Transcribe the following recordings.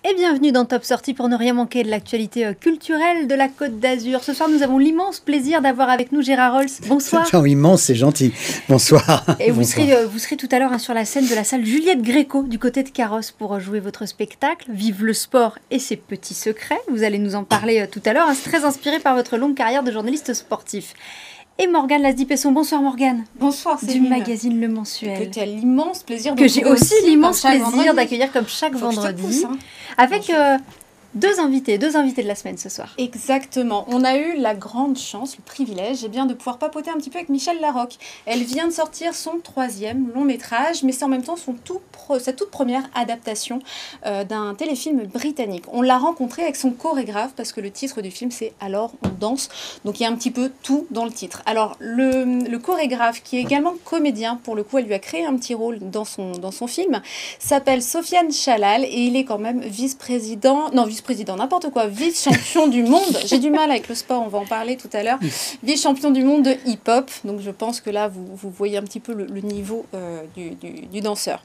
Et bienvenue dans Top Sortie pour ne rien manquer de l'actualité culturelle de la Côte d'Azur. Ce soir, nous avons l'immense plaisir d'avoir avec nous Gérard Rolls. Bonsoir. Non, immense, c'est gentil. Bonsoir. Et vous Bonsoir. serez tout à l'heure sur la scène de la salle Juliette Gréco du côté de Carrosse pour jouer votre spectacle Vive le sport et ses petits secrets. Vous allez nous en parler tout à l'heure. C'est très inspiré par votre longue carrière de journaliste sportif. Et Morgane Lasdi-Pesson. Bonsoir Morgane. Bonsoir Céline. Du magazine Le Mensuel. Que tu as l'immense plaisir que j'ai aussi l'immense plaisir vendredi. d'accueillir comme chaque vendredi. Pousse, hein. Avec deux invités de la semaine ce soir. Exactement. On a eu la grande chance, le privilège, de pouvoir papoter un petit peu avec Michèle Larocque. Elle vient de sortir son 3e long métrage, mais c'est en même temps sa toute première adaptation d'un téléfilm britannique. On l'a rencontrée avec son chorégraphe parce que le titre du film c'est Alors on danse. Donc il y a un petit peu tout dans le titre. Alors le chorégraphe qui est également comédien, pour le coup elle lui a créé un petit rôle dans son film, s'appelle Sofiane Chalal et il est quand même vice-président n'importe quoi, vice-champion du monde. J'ai du mal avec le sport, on va en parler tout à l'heure. Vice-champion du monde de hip-hop. Donc je pense que là, vous voyez un petit peu le niveau du danseur.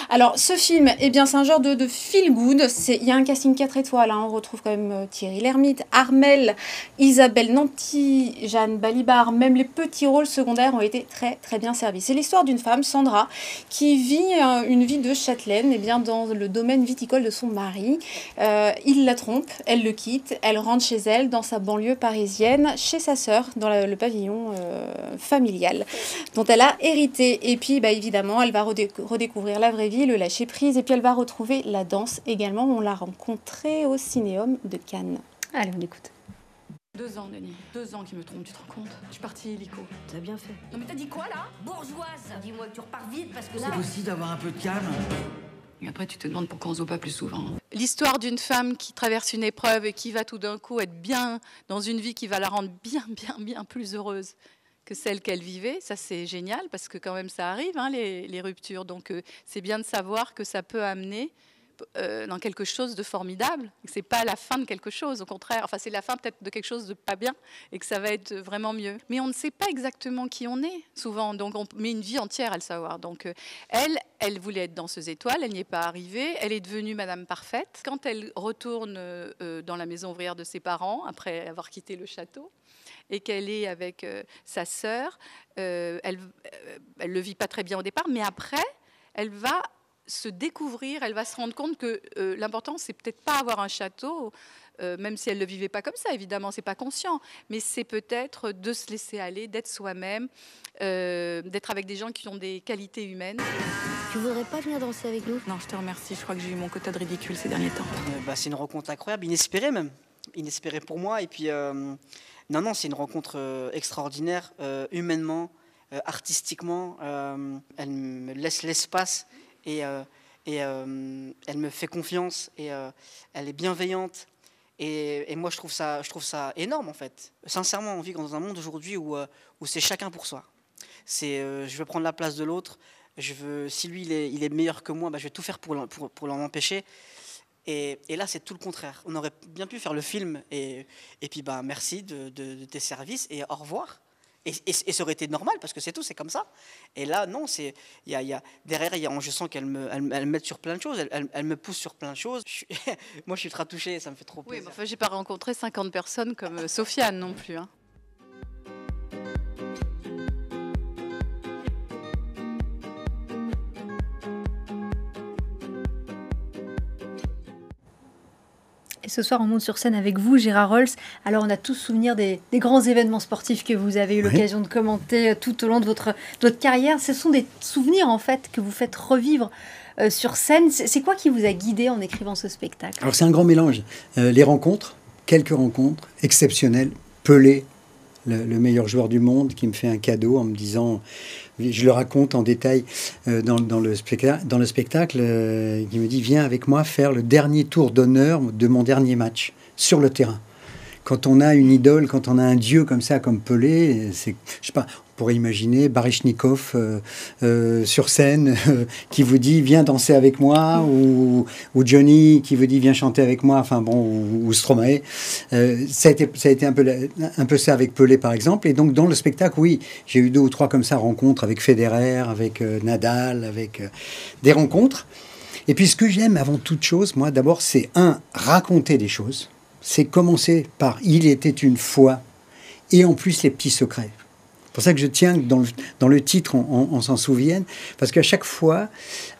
Alors ce film, c'est un genre de feel-good. Il y a un casting 4 étoiles. On retrouve quand même Thierry Lhermitte, Armelle, Isabelle Nanty, Jeanne Balibar. Même les petits rôles secondaires ont été très très bien servis. C'est l'histoire d'une femme, Sandra, qui vit une vie de châtelaine dans le domaine viticole de son mari. Il la trompe, elle le quitte, elle rentre chez elle dans sa banlieue parisienne, chez sa sœur, dans le pavillon familial, dont elle a hérité. Et puis, évidemment, elle va redécouvrir la vraie vie, le lâcher-prise, et puis elle va retrouver la danse également. On l'a rencontrée au Cinéum de Cannes. Allez, on écoute. 2 ans, Denis. 2 ans qu'il me trompe, tu te rends compte? Je suis partie illico. T'as bien fait. Non mais t'as dit quoi, là? Bourgeoise, dis-moi que tu repars vite parce que là... C'est aussi d'avoir un peu de calme. Et après, tu te demandes pourquoi on se voit pas plus souvent. L'histoire d'une femme qui traverse une épreuve et qui va tout d'un coup être bien dans une vie qui va la rendre bien plus heureuse que celle qu'elle vivait. Ça, c'est génial parce que quand même, ça arrive, les ruptures. Donc, c'est bien de savoir que ça peut amener dans quelque chose de formidable, que c'est pas la fin de quelque chose, au contraire, enfin c'est la fin peut-être de quelque chose de pas bien et que ça va être vraiment mieux. Mais on ne sait pas exactement qui on est souvent, donc on met une vie entière à le savoir. Donc elle voulait être danseuse étoile, elle n'y est pas arrivée, elle est devenue Madame Parfaite. Quand elle retourne dans la maison ouvrière de ses parents, après avoir quitté le château, et qu'elle est avec sa sœur, elle le vit pas très bien au départ, mais après, elle va se découvrir, elle va se rendre compte que l'important, c'est peut-être pas avoir un château, même si elle ne le vivait pas comme ça, évidemment, c'est pas conscient, mais c'est peut-être de se laisser aller, d'être soi-même, d'être avec des gens qui ont des qualités humaines. Tu voudrais pas venir danser avec nous? Non, je te remercie, je crois que j'ai eu mon quota de ridicule ces derniers temps. C'est une rencontre incroyable, inespérée même. Inespérée pour moi. Et puis, non, c'est une rencontre extraordinaire, humainement, artistiquement. Elle me laisse l'espace. Et elle me fait confiance et elle est bienveillante et moi je trouve ça énorme en fait. Sincèrement, on vit dans un monde aujourd'hui où c'est chacun pour soi. Je veux prendre la place de l'autre. Si lui il est meilleur que moi, je vais tout faire pour l'en empêcher. Et là c'est tout le contraire. On aurait bien pu faire le film et puis merci de tes services et au revoir. Et ça aurait été normal parce que c'est tout, c'est comme ça. Et là, non, derrière, je sens qu'elle m'aide sur plein de choses, elle me pousse sur plein de choses. Moi, je suis ultra touché, ça me fait trop plaisir. Oui, mais j'ai pas rencontré 50 personnes comme Sofiane non plus. Et ce soir, on monte sur scène avec vous, Gérard Rolls. Alors, on a tous souvenir des grands événements sportifs que vous avez eu l'occasion de commenter tout au long de votre carrière. Ce sont des souvenirs, en fait, que vous faites revivre sur scène. C'est quoi qui vous a guidé en écrivant ce spectacle? Alors, c'est un grand mélange. Les rencontres, quelques rencontres exceptionnelles. Pelé, le meilleur joueur du monde, qui me fait un cadeau en me disant... Je le raconte en détail dans le spectacle, qui me dit « Viens avec moi faire le dernier tour d'honneur de mon dernier match sur le terrain ». Quand on a une idole, quand on a un dieu comme ça, comme Pelé, je sais pas, on pourrait imaginer Baryshnikov sur scène qui vous dit « Viens danser avec moi » ou Johnny qui vous dit « Viens chanter avec moi », enfin bon, ou Stromae. Ça a été un peu ça avec Pelé, par exemple. Et donc, dans le spectacle, oui, j'ai eu 2 ou 3 comme ça rencontres avec Federer, avec Nadal, avec des rencontres. Et puis ce que j'aime avant toute chose, moi d'abord, c'est raconter des choses. C'est commencer par il était une fois, et en plus les petits secrets. C'est pour ça que je tiens que dans le titre, on s'en souvienne, parce qu'à chaque fois,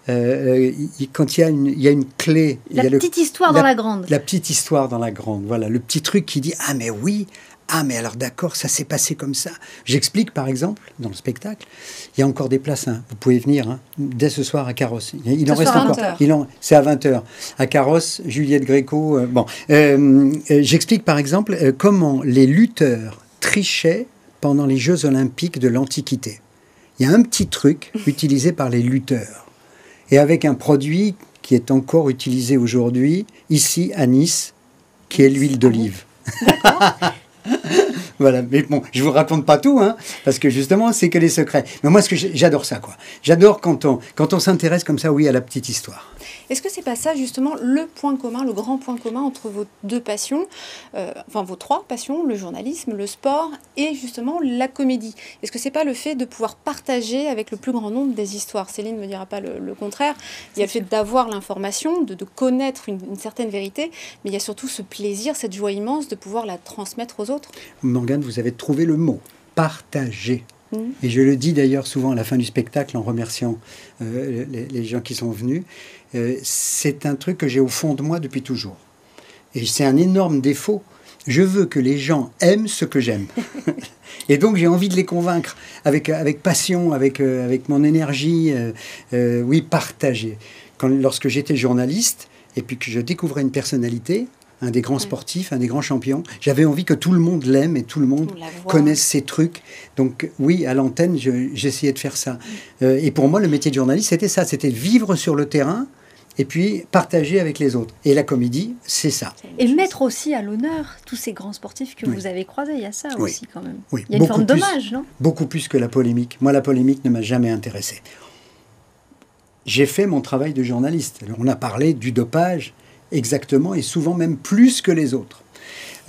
quand il y a une clé... La petite histoire dans la grande. La petite histoire dans la grande, voilà. Le petit truc qui dit « Ah mais oui, ah mais alors d'accord, ça s'est passé comme ça ». J'explique par exemple, dans le spectacle, il y a encore des places, hein, vous pouvez venir hein, dès ce soir à Carrosse. Il en reste encore. C'est à 20h. À Carrosse, Juliette Gréco. J'explique par exemple comment les lutteurs trichaient pendant les Jeux Olympiques de l'Antiquité. Il y a un petit truc utilisé par les lutteurs. Et avec un produit qui est encore utilisé aujourd'hui, ici à Nice, qui est l'huile d'olive. Voilà, mais bon, je vous raconte pas tout, hein, parce que justement, c'est que les secrets. Mais moi, j'adore ça, quoi. J'adore quand on s'intéresse comme ça, oui, à la petite histoire. Est-ce que c'est pas ça, justement, le point commun, le grand point commun entre vos deux passions, vos trois passions, le journalisme, le sport et justement la comédie? Est-ce que c'est pas le fait de pouvoir partager avec le plus grand nombre des histoires? Céline ne me dira pas le contraire. Il y a le fait d'avoir l'information, de connaître une certaine vérité, mais il y a surtout ce plaisir, cette joie immense de pouvoir la transmettre aux autres. Morgane, vous avez trouvé le mot, partager. Et je le dis d'ailleurs souvent à la fin du spectacle en remerciant les gens qui sont venus. C'est un truc que j'ai au fond de moi depuis toujours. Et c'est un énorme défaut. Je veux que les gens aiment ce que j'aime. Et donc j'ai envie de les convaincre avec passion, avec mon énergie. Oui, partager. Lorsque j'étais journaliste et puis que je découvrais une personnalité, un des grands sportifs, un des grands champions. J'avais envie que tout le monde l'aime et tout le monde connaisse ses trucs. Donc oui, à l'antenne, j'essayais de faire ça. Et pour moi, le métier de journaliste, c'était ça. C'était vivre sur le terrain et puis partager avec les autres. Et la comédie, c'est ça. Et mettre aussi à l'honneur tous ces grands sportifs que vous avez croisés. Il y a ça aussi quand même. Oui. Il y a une forme d'hommage, non? Beaucoup plus que la polémique. Moi, la polémique ne m'a jamais intéressé. J'ai fait mon travail de journaliste. Alors, on a parlé du dopage, exactement, et souvent même plus que les autres.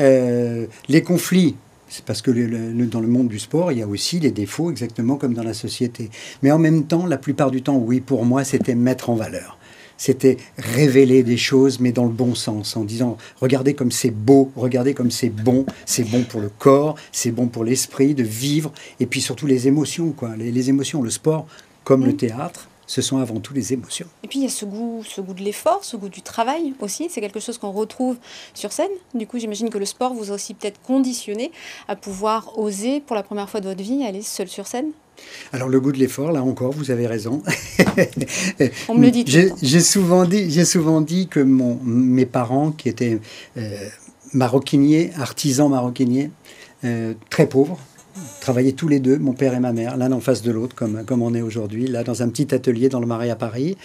Les conflits, c'est parce que dans le monde du sport, il y a aussi les défauts, exactement comme dans la société. Mais en même temps, la plupart du temps, oui, pour moi, c'était mettre en valeur. C'était révéler des choses, mais dans le bon sens, en disant, regardez comme c'est beau, regardez comme c'est bon pour le corps, c'est bon pour l'esprit, de vivre, et puis surtout les émotions, quoi. Les émotions, le sport, comme le théâtre, ce sont avant tout les émotions. Et puis il y a ce goût de l'effort, ce goût du travail aussi. C'est quelque chose qu'on retrouve sur scène. Du coup, j'imagine que le sport vous a aussi peut-être conditionné à pouvoir oser, pour la première fois de votre vie, aller seul sur scène. Alors le goût de l'effort, là encore, vous avez raison. On me le dit tout le temps. J'ai souvent dit que mes parents, qui étaient maroquiniers, artisans maroquiniers, très pauvres, travaillaient tous les deux, mon père et ma mère, l'un en face de l'autre, comme on est aujourd'hui, là, dans un petit atelier dans le Marais à Paris.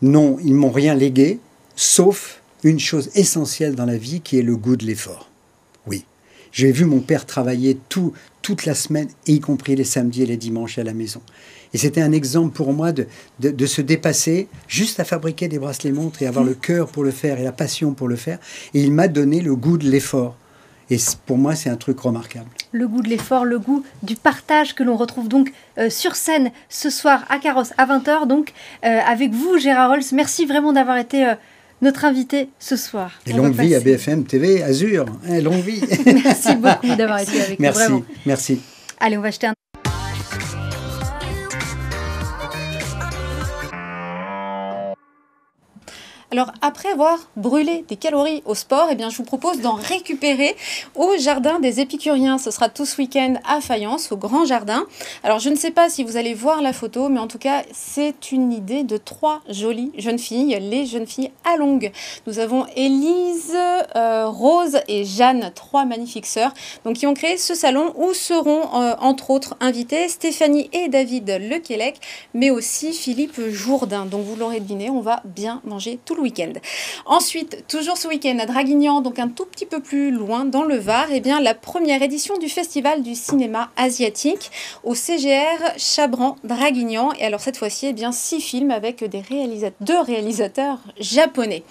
Non, ils m'ont rien légué, sauf une chose essentielle dans la vie, qui est le goût de l'effort. Oui. J'ai vu mon père travailler toute la semaine, y compris les samedis et les dimanches à la maison. Et c'était un exemple pour moi de se dépasser juste à fabriquer des bracelets-montres et avoir le cœur pour le faire et la passion pour le faire. Et il m'a donné le goût de l'effort. Et pour moi, c'est un truc remarquable. Le goût de l'effort, le goût du partage que l'on retrouve donc sur scène ce soir à Carrosse à 20h. Donc avec vous, Gérard Rolls, merci vraiment d'avoir été notre invité ce soir. Et longue vie à BFM TV, Azur, hein, longue vie. Merci beaucoup d'avoir été avec nous. Vraiment. Merci. Allez, on va jeter un... Alors, après avoir brûlé des calories au sport, eh bien, je vous propose d'en récupérer au Jardin des Épicuriens. Ce sera tout ce week-end à Fayence, au Grand Jardin. Alors, je ne sais pas si vous allez voir la photo, mais en tout cas, c'est une idée de 3 jolies jeunes filles, les jeunes filles à longue. Nous avons Élise, Rose et Jeanne, 3 magnifiques sœurs, donc, qui ont créé ce salon où seront, entre autres, invités Stéphanie et David Lequelec, mais aussi Philippe Jourdain. Donc, vous l'aurez deviné, on va bien manger tout le week-end. Ensuite, toujours ce week-end à Draguignan, donc un tout petit peu plus loin dans le Var, eh bien, la première édition du Festival du cinéma asiatique au CGR Chabran-Draguignan. Et alors cette fois-ci, eh bien, 6 films avec 2 réalisateurs japonais.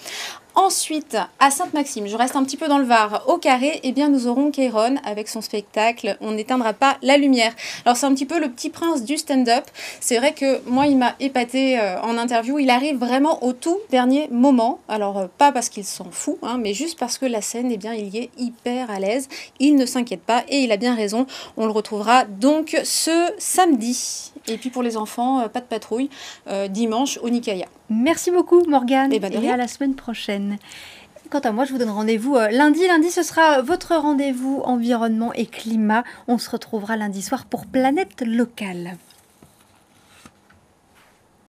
Ensuite, à Sainte-Maxime, je reste un petit peu dans le Var, au Carré, eh bien nous aurons Kéron avec son spectacle On n'éteindra pas la lumière. Alors c'est un petit peu le petit prince du stand-up. C'est vrai que moi il m'a épaté en interview, il arrive vraiment au tout dernier moment. Alors pas parce qu'il s'en fout, hein, mais juste parce que la scène, eh bien il y est hyper à l'aise. Il ne s'inquiète pas et il a bien raison. On le retrouvera donc ce samedi. Et puis pour les enfants, pas de patrouille, dimanche au Nikaya. Merci beaucoup Morgane Eh ben, de rien. à la semaine prochaine. Quant à moi, je vous donne rendez-vous lundi. Lundi, ce sera votre rendez-vous environnement et climat. On se retrouvera lundi soir pour Planète Locale.